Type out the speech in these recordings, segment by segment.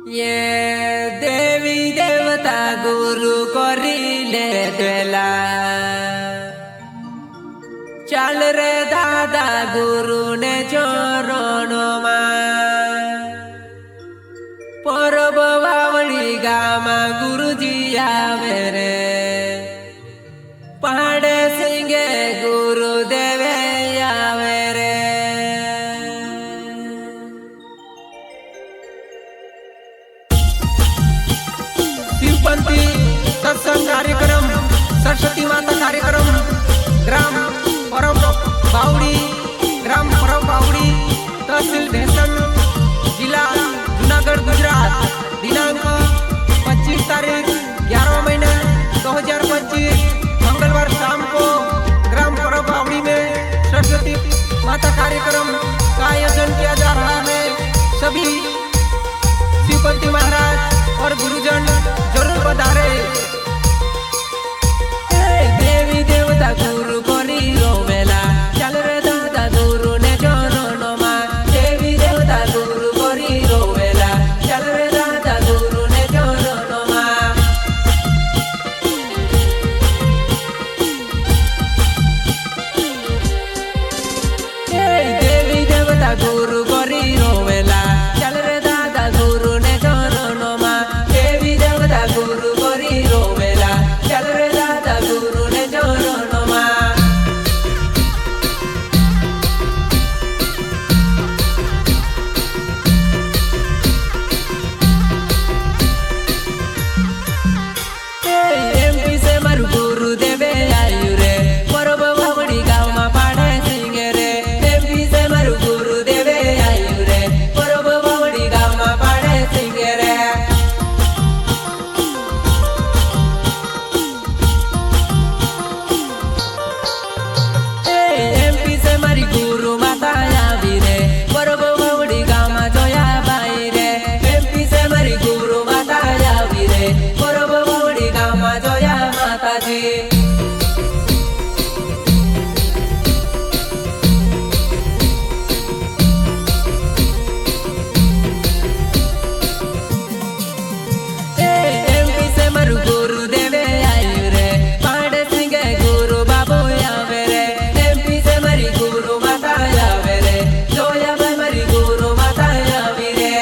ये देवी देवता गुरु करिले देला चल रे दादा गुरु ने चरण परब बावड़ी गामा गुरुजी आवे रे पहाड़े सिंगे गुरु देवे आवे रे। शिवपंथी सत्संग कार्यक्रम सरस्वती माता कार्यक्रम ग्राम परब बावड़ी तहसील ढेसन जिला जूनागढ़ गुजरात दिनांक 25 तारीख 11 महीना 2025 मंगलवार शाम को ग्राम परब बावड़ी में सरस्वती माता कार्यक्रम का आयोजन किया जा रहा है। सभी शिवपंथी महाराज और गुरुजन जरूर पधारे। देवी देवता गुरु कोनी रोवेला चल रे दादा गुरु ने चरण मा देवी देवता गुरु कोनी रोवेला चल रे दादा गुरु ने चरण मा। देवी देवता गुरु कोनी रोवेला चल रे दादा गुरु ने चरण मा देवी देवता गुरु कोनी रोवेला चल रे दादा गुरु ने चरण मा। एमपी से मारू गुरु देवे आयु रे परब बावड़ी गाँव में पाड़े सिंगे रे एमपी से मारू गुरु देवे आयु रे परब बावड़ी गाँव में पाड़े सिंगे रे। एमपी से मारी गुरु माता आवी रे परब बावड़ी गाँव में जोया बाई रे एमपी से मारी गुरु माता आवी रे परब बावड़ी गाँव में जोया माता जी। एमपी से मारू गुरु देवे आयु रे पाड़े सिंगे गुरु बाबू आवे रे एमपी से मारी गुरु माता आवे रे जोया बाई मारी गुरु माता आवी रे।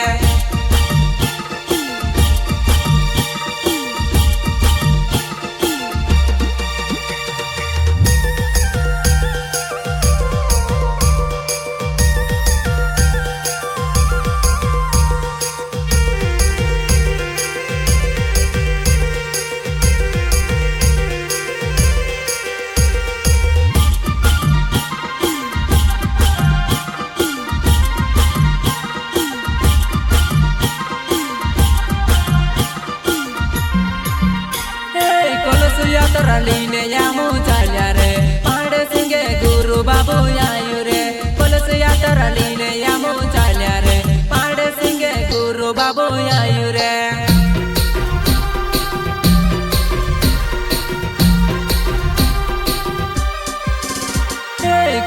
यात्रा लीने यामू चाल्या रे पाड़े सिंगे गुरु बाबू आयु रे पुलिस यात्रा लीने यामू चाल्या रे पाड़े सिंगे गुरु बाबू आयु रे।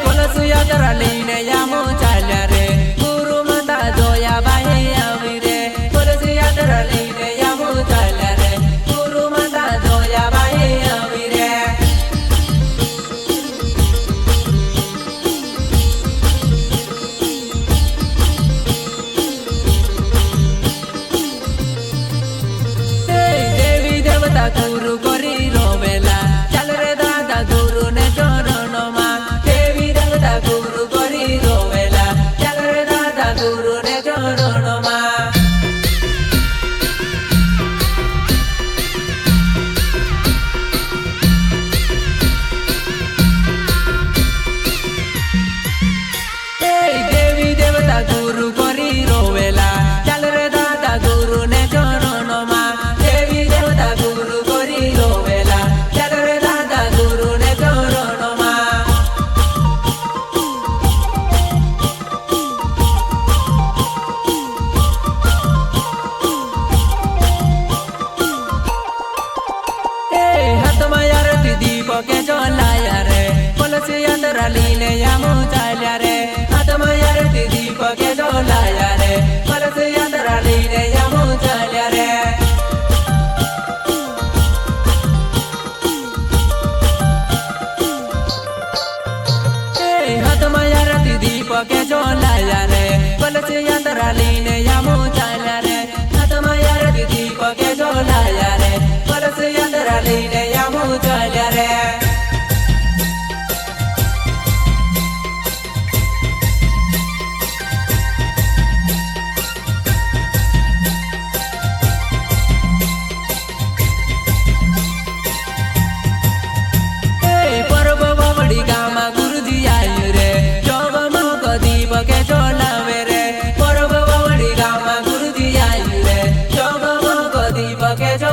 पुलिस यात्रा लीने यामू चाल्या रे गुरु माता जोया बाई आवी रे पुलिस यात्रा लीने यामू चाल्या रे गुरु माता जोया बाई आवी रे।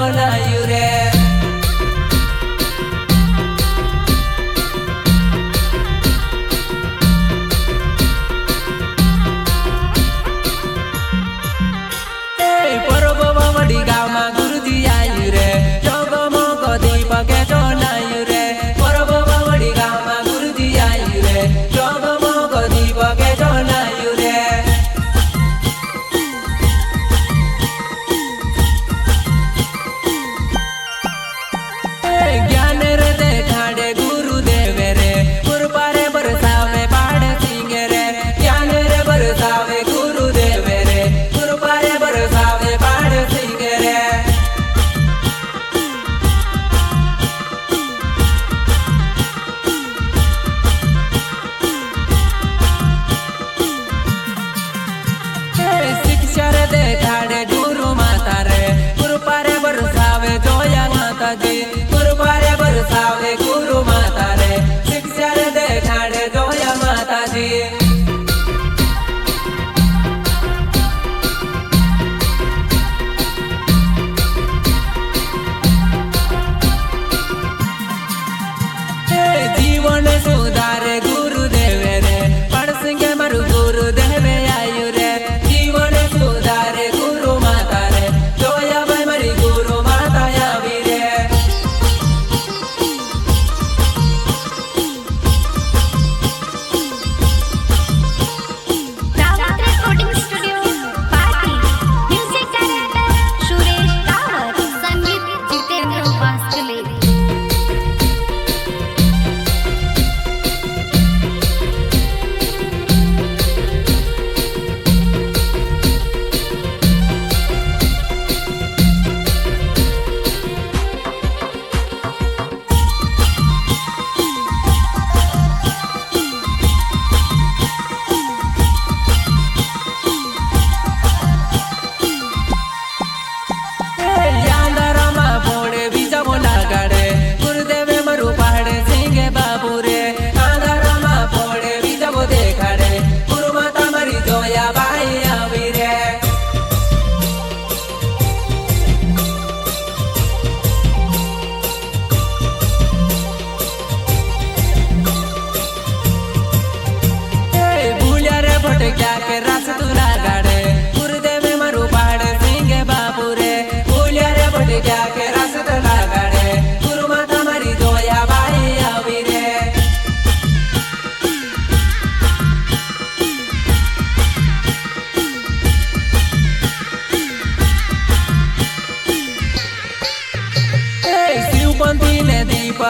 बनायु रे।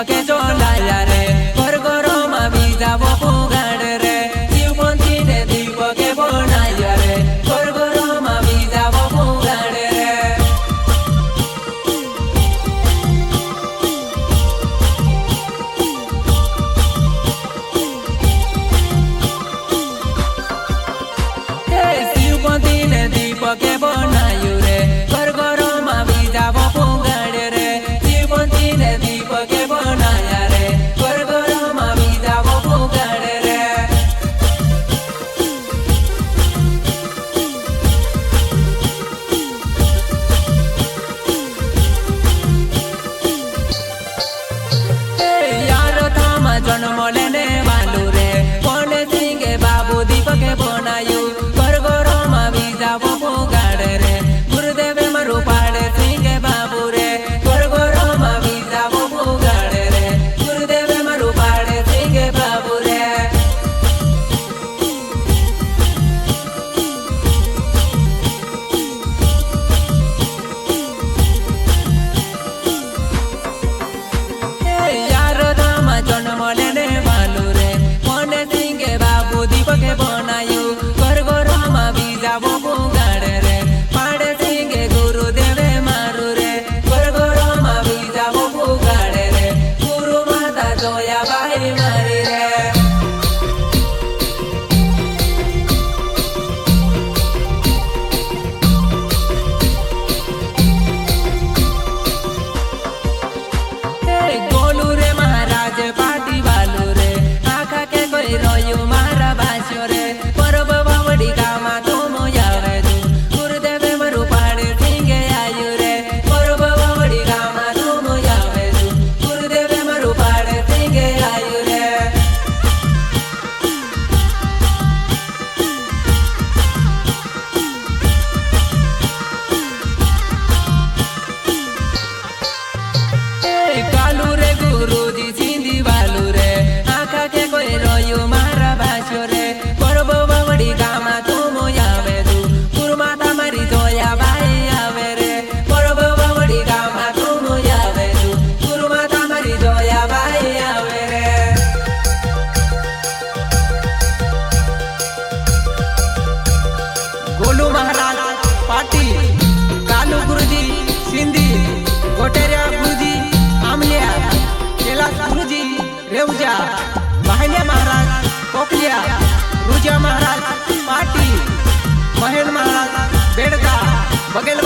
के चोलाया रे घर घरो मा बीजा वो पुगाड़ रे शिवपंथी ने दीप के बनाया रे घर घरो मा बीजा वो पुगाड़ रे। शिवपंथी ने दीप के बनायु रे घर घरो मा बीजा वो पुगाड़ रे शिवपंथी ने दीप के बनाया रे। चौकलिया, रुजा महाराज पाटी, महेंद्र महाराज बेड़का, बगेल